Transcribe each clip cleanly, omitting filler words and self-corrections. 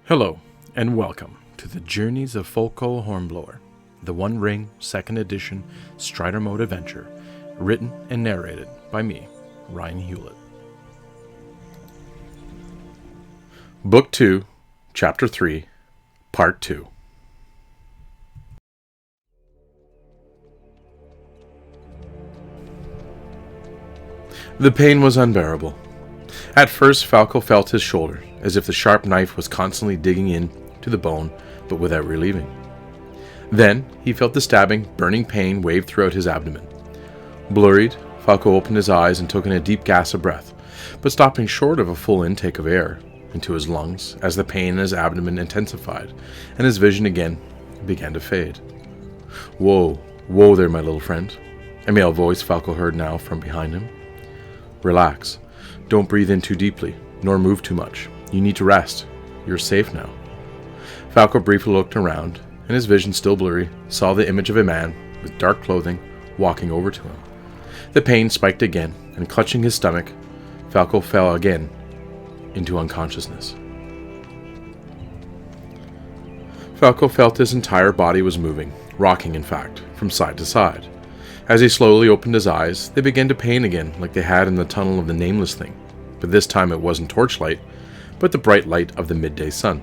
Hello, and welcome to the Journeys of Folco Hornblower, the One Ring 2nd Edition Strider Mode adventure, written and narrated by me, Ryan Hewlett. Book 2, Chapter 3, Part 2. The pain was unbearable. At first, Folco felt his shoulder, as if the sharp knife was constantly digging in to the bone, but without relieving. Then, he felt the stabbing, burning pain wave throughout his abdomen. Blurred, Folco opened his eyes and took in a deep gasp of breath, but stopping short of a full intake of air into his lungs as the pain in his abdomen intensified, and his vision again began to fade. "Whoa, whoa there, my little friend," a male voice Folco heard now from behind him. "Relax. Don't breathe in too deeply, nor move too much. You need to rest. You're safe now." Folco briefly looked around, and his vision still blurry, saw the image of a man with dark clothing walking over to him. The pain spiked again, and clutching his stomach, Folco fell again into unconsciousness. Folco felt his entire body was moving, rocking in fact, from side to side. As he slowly opened his eyes, they began to pain again like they had in the tunnel of the Nameless Thing, but this time it wasn't torchlight, but the bright light of the midday sun.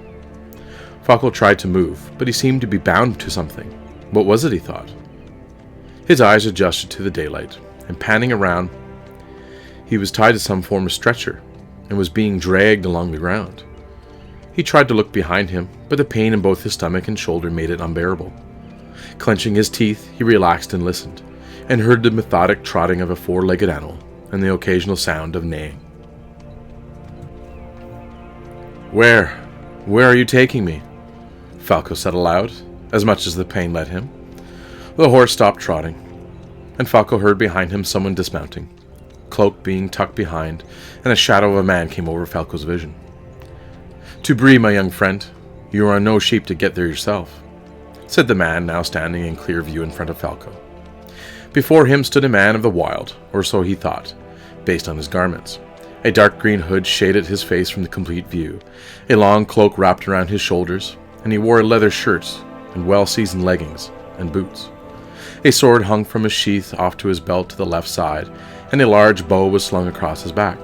Folco tried to move, but he seemed to be bound to something. What was it, he thought? His eyes adjusted to the daylight, and panning around, he was tied to some form of stretcher, and was being dragged along the ground. He tried to look behind him, but the pain in both his stomach and shoulder made it unbearable. Clenching his teeth, he relaxed and listened, and heard the methodic trotting of a four-legged animal, and the occasional sound of neighing. Where are you taking me?" Folco said aloud, as much as the pain let him. The horse stopped trotting, and Folco heard behind him someone dismounting, cloak being tucked behind, and a shadow of a man came over Falco's vision. "To Bree, my young friend. You are on no sheep to get there yourself," said the man, now standing in clear view in front of Folco. Before him stood a man of the wild, or so he thought, based on his garments. A dark green hood shaded his face from the complete view, a long cloak wrapped around his shoulders, and he wore a leather shirt and well-seasoned leggings and boots. A sword hung from his sheath off to his belt to the left side, and a large bow was slung across his back.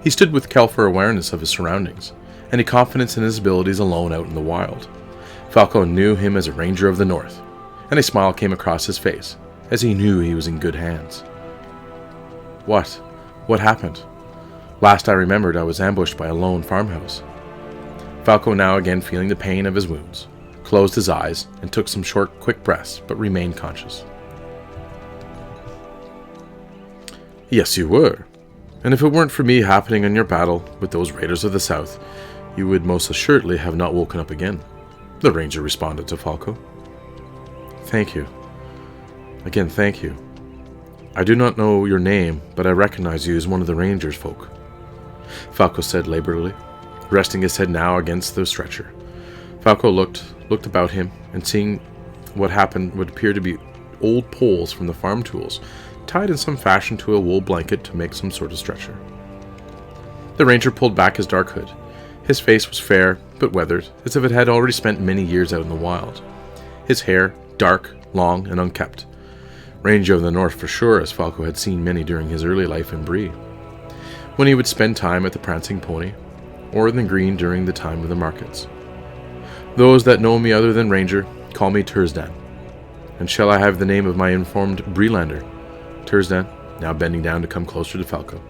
He stood with careful awareness of his surroundings, and a confidence in his abilities alone out in the wild. Folco knew him as a ranger of the north, and a smile came across his face, as he knew he was in good hands. What happened? Last I remembered, I was ambushed by a lone farmhouse." Folco, now again feeling the pain of his wounds, closed his eyes and took some short, quick breaths, but remained conscious. "Yes, you were. And if it weren't for me happening in your battle with those raiders of the south, you would most assuredly have not woken up again," the ranger responded to Folco. "Thank you. Again, thank you. I do not know your name, but I recognize you as one of the ranger's folk," Folco said laboriously, resting his head now against the stretcher. Folco looked about him, and seeing what happened would appear to be old poles from the farm tools, tied in some fashion to a wool blanket to make some sort of stretcher. The ranger pulled back his dark hood. His face was fair, but weathered, as if it had already spent many years out in the wild. His hair, dark, long, and unkempt. Ranger of the North for sure, as Folco had seen many during his early life in Bree, when he would spend time at the Prancing Pony, or in the Green during the time of the markets. "Those that know me other than Ranger call me Tursdan. And shall I have the name of my informed Breelander?" Tursdan, now bending down to come closer to Folco.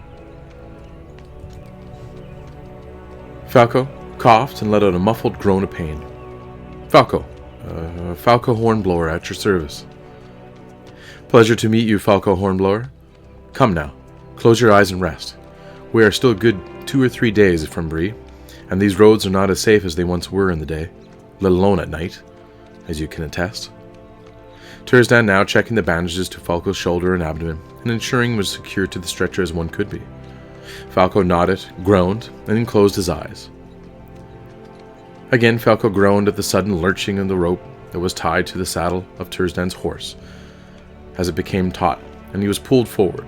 Folco coughed and let out a muffled groan of pain. Folco Hornblower at your service." "Pleasure to meet you, Folco Hornblower. Come now, close your eyes and rest. We are still a good 2 or 3 days from Bree, and these roads are not as safe as they once were in the day, let alone at night, as you can attest." Tursdan now checking the bandages to Folco's shoulder and abdomen, and ensuring he was secured to the stretcher as one could be. Folco nodded, groaned, and then closed his eyes. Again Folco groaned at the sudden lurching of the rope that was tied to the saddle of Tursdan's horse, as it became taut, and he was pulled forward.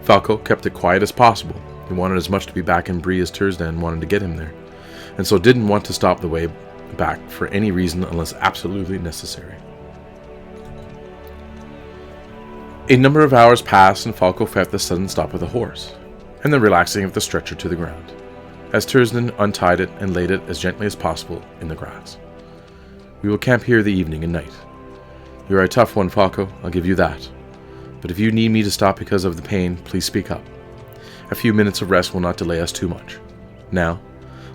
Folco kept it quiet as possible. He wanted as much to be back in Bree as Tursdan wanted to get him there. and so didn't want to stop the way back for any reason unless absolutely necessary. A number of hours passed, and Folco felt the sudden stop of the horse, and the relaxing of the stretcher to the ground, as Tursdan untied it and laid it as gently as possible in the grass. We will camp here the evening and night. You are a tough one, Folco, I'll give you that. But if you need me to stop because of the pain, please speak up. A few minutes of rest will not delay us too much. Now,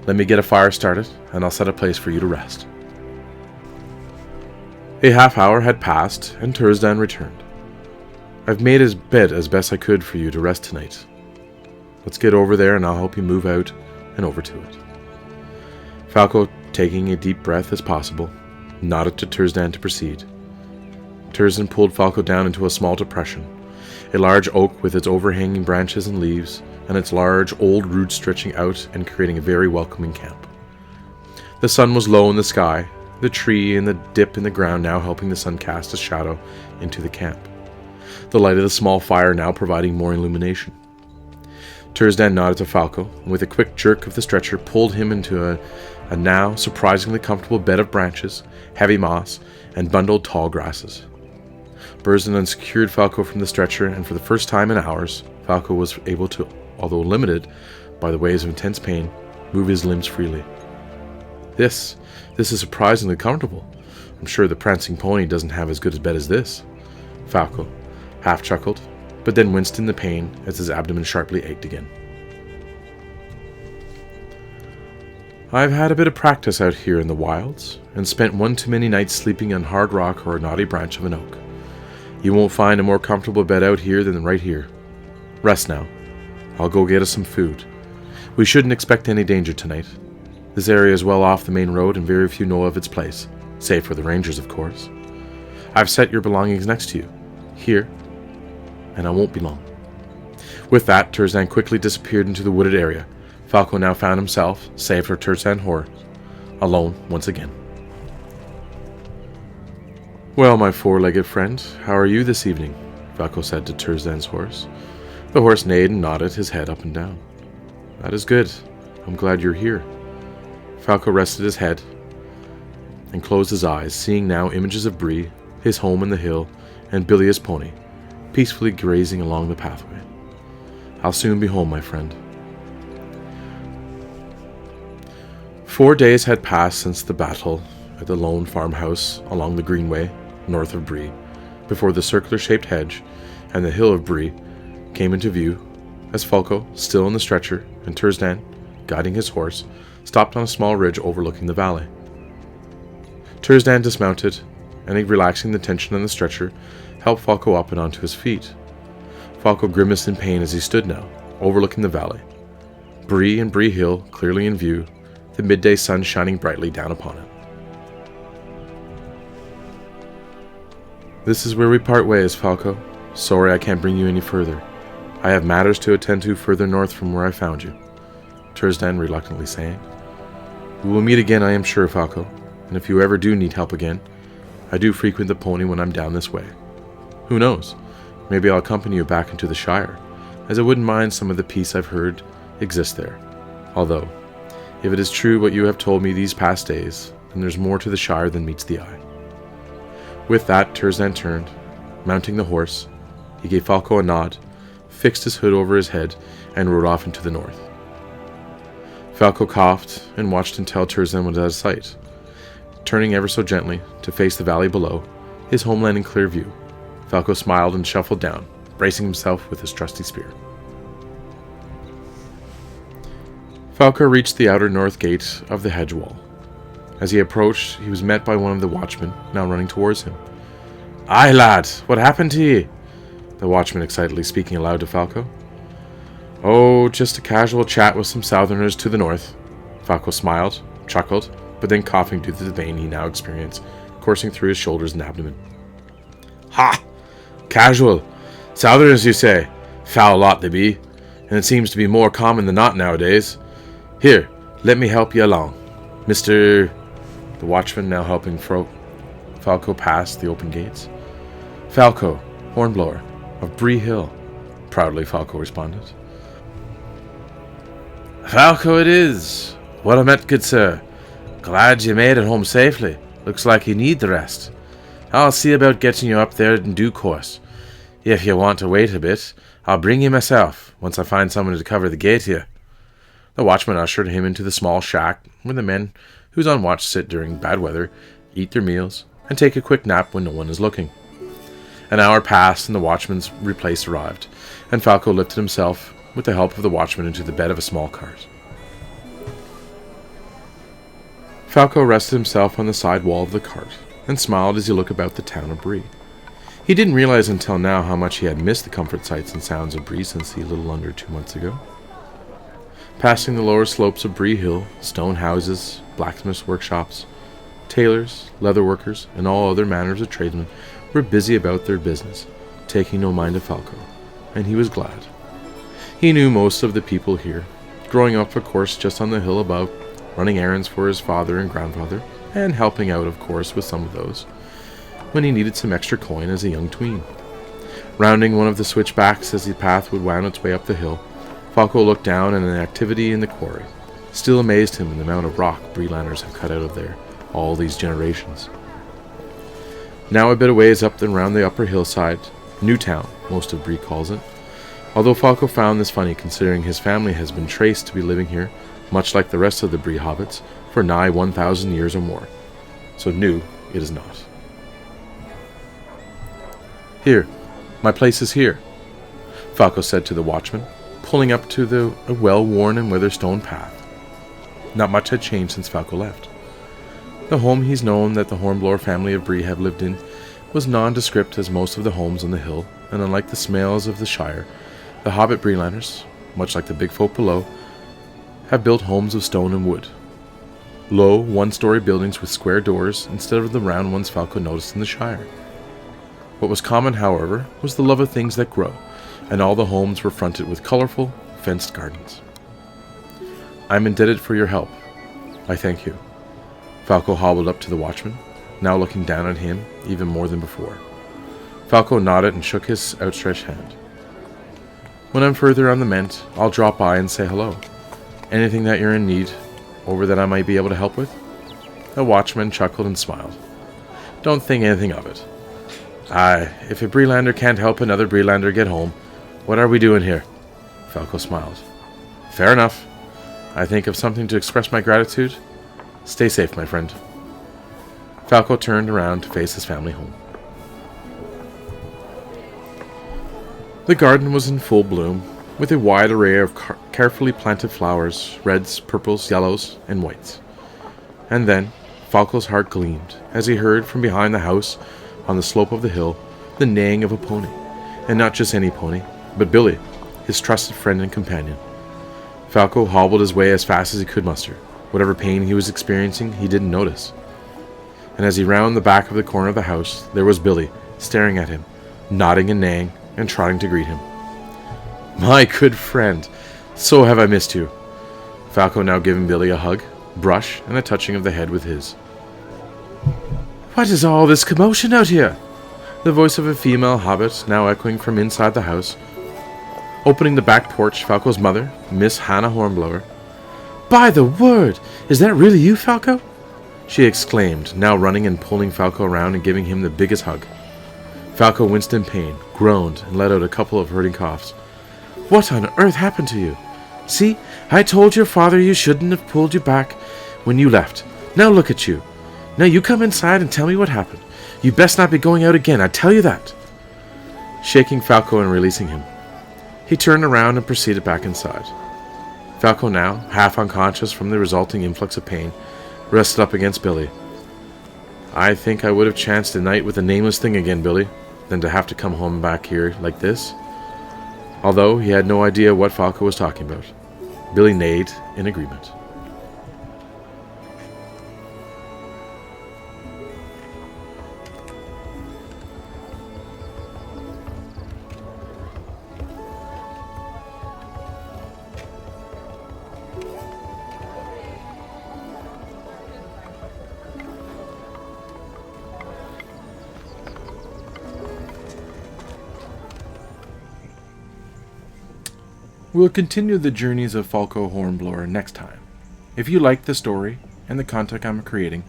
let me get a fire started, and I'll set a place for you to rest. A half hour had passed, and Tursdan returned. I've made his bed as best I could for you to rest tonight. Let's get over there and I'll help you move out and over to it. Folco, taking a deep breath as possible, nodded to Tursdan to proceed. Tursdan pulled Folco down into a small depression, a large oak with its overhanging branches and leaves, and its large old roots stretching out and creating a very welcoming camp. The sun was low in the sky, the tree and the dip in the ground now helping the sun cast a shadow into the camp, the light of the small fire now providing more illumination. Tursdan nodded to Folco, and with a quick jerk of the stretcher pulled him into a now surprisingly comfortable bed of branches, heavy moss, and bundled tall grasses. Tursdan unsecured Folco from the stretcher, and for the first time in hours, Folco was able to, although limited by the waves of intense pain, move his limbs freely. This is surprisingly comfortable. I'm sure the prancing pony doesn't have as good a bed as this. Folco half chuckled, but then winced in the pain as his abdomen sharply ached again. I've had a bit of practice out here in the wilds, and spent one too many nights sleeping on hard rock or a knotty branch of an oak. You won't find a more comfortable bed out here than right here. Rest now. I'll go get us some food. We shouldn't expect any danger tonight. This area is well off the main road and very few know of its place, save for the rangers, of course. I've set your belongings next to you, here, and I won't be long. With that, Tursdan quickly disappeared into the wooded area. Folco now found himself, save for Tursdan's horse, alone once again. Well, my four-legged friend, how are you this evening? Folco said to Tursdan's horse. The horse neighed and nodded his head up and down. That is good. I'm glad you're here. Folco rested his head and closed his eyes, seeing now images of Bree, his home in the hill, and Billy his pony, peacefully grazing along the pathway. I'll soon be home, my friend. 4 days had passed since the battle at the lone farmhouse along the greenway north of Bree, before the circular-shaped hedge and the hill of Bree came into view, as Folco, still in the stretcher, and Tursdan, guiding his horse, stopped on a small ridge overlooking the valley. Tursdan dismounted, and relaxing the tension on the stretcher, helped Folco up and onto his feet. Folco grimaced in pain as he stood now, overlooking the valley. Bree and Bree-Hill clearly in view, the midday sun shining brightly down upon it. This is where we part ways, Folco. Sorry I can't bring you any further. I have matters to attend to further north from where I found you, Tursdan reluctantly saying. We will meet again, I am sure, Folco, and if you ever do need help again, I do frequent the pony when I'm down this way. Who knows? Maybe I'll accompany you back into the Shire, as I wouldn't mind some of the peace I've heard exists there. Although, if it is true what you have told me these past days, then there's more to the Shire than meets the eye. With that, Tursdan turned, mounting the horse. He gave Folco a nod, fixed his hood over his head, and rode off into the north. Folco coughed and watched until Tursdan was out of sight, turning ever so gently to face the valley below, his homeland in clear view. Folco smiled and shuffled down, bracing himself with his trusty spear. Folco reached the outer north gate of the hedge wall. As he approached, he was met by one of the watchmen, now running towards him. "Aye, lad, what happened to ye?" The watchman excitedly speaking aloud to Folco. "Oh, just a casual chat with some southerners to the north." Folco smiled, chuckled, but then coughing due to the pain he now experienced, coursing through his shoulders and abdomen. "Ha! Casual! Southerners, you say? Foul lot they be, and it seems to be more common than not nowadays. Here, let me help you along. Mr. The watchman now helping Folco past the open gates. "Folco, Hornblower, of Bree-Hill," proudly Folco responded. "Folco it is. What I meant, good sir. Glad you made it home safely. Looks like you need the rest. I'll see about getting you up there in due course. If you want to wait a bit, I'll bring you myself, once I find someone to cover the gate here. The watchman ushered him into the small shack where the men who's on watch sit during bad weather, eat their meals, and take a quick nap when no one is looking. An hour passed and the watchman's replace arrived, and Folco lifted himself, with the help of the watchman, into the bed of a small cart. Folco rested himself on the side wall of the cart, and smiled as he looked about the town of Bree. He didn't realize until now how much he had missed the comfort sights and sounds of Bree since a little under 2 months ago. Passing the lower slopes of Bree-Hill, stone houses, blacksmiths' workshops, tailors, leather workers, and all other manners of tradesmen were busy about their business, taking no mind of Folco, and he was glad. He knew most of the people here, growing up, of course, just on the hill above, running errands for his father and grandfather, and helping out, of course, with some of those, when he needed some extra coin as a young tween. Rounding one of the switchbacks as the path would wound its way up the hill, Folco looked down at an activity in the quarry. Still amazed him in the amount of rock Bree-landers have cut out of there all these generations. Now a bit of ways up and round the upper hillside, Newtown, most of Bree calls it, although Folco found this funny considering his family has been traced to be living here, much like the rest of the Bree-Hobbits, for nigh 1,000 years or more. So new it is not. Here, my place is here, Folco said to the watchman, pulling up to the well-worn and weather-stone path. Not much had changed since Folco left. The home he's known that the Hornblower family of Bree have lived in was nondescript as most of the homes on the hill, and unlike the Smales of the Shire, the Hobbit Bree-landers, much like the big folk below, have built homes of stone and wood. Low, one-story buildings with square doors instead of the round ones Folco noticed in the Shire. What was common, however, was the love of things that grow, and all the homes were fronted with colorful, fenced gardens. I'm indebted for your help. I thank you. Folco hobbled up to the watchman, now looking down at him even more than before. Folco nodded and shook his outstretched hand. When I'm further on the Ment, I'll drop by and say hello. Anything that you're in need over that I might be able to help with? The watchman chuckled and smiled. Don't think anything of it. Aye, if a Bree-lander can't help another Bree-lander get home, what are we doing here? Folco smiled. Fair enough. I think of something to express my gratitude. Stay safe, my friend. Folco turned around to face his family home. The garden was in full bloom, with a wide array of carefully planted flowers, reds, purples, yellows, and whites. And then, Folco's heart gleamed, as he heard from behind the house, on the slope of the hill, the neighing of a pony, and not just any pony, but Billy, his trusted friend and companion. Folco hobbled his way as fast as he could muster. Whatever pain he was experiencing, he didn't notice. And as he rounded the back of the corner of the house, there was Billy, staring at him, nodding and neighing, and trotting to greet him. My good friend, so have I missed you. Folco now giving Billy a hug, brush, and a touching of the head with his. What is all this commotion out here? The voice of a female hobbit now echoing from inside the house. Opening the back porch, Folco's mother, Miss Hanna Hornblower. By the word, is that really you, Folco? She exclaimed, now running and pulling Folco around and giving him the biggest hug. Folco winced in pain, groaned, and let out a couple of hurting coughs. What on earth happened to you? See, I told your father you shouldn't have pulled you back when you left. Now look at you. Now you come inside and tell me what happened. You best not be going out again, I tell you that. Shaking Folco and releasing him, he turned around and proceeded back inside. Folco now, half unconscious from the resulting influx of pain, rested up against Billy. I think I would have chanced a night with a nameless thing again, Billy, than to have to come home back here like this. Although he had no idea what Folco was talking about, Billy neighed in agreement. We'll continue the journeys of Folco Hornblower next time. If you like the story and the content I'm creating,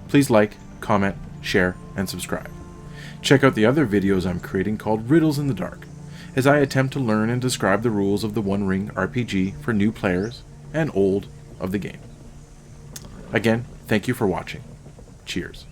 please like, comment, share, and subscribe. Check out the other videos I'm creating called Riddles in the Dark, as I attempt to learn and describe the rules of the One Ring RPG for new players and old of the game. Again, thank you for watching. Cheers.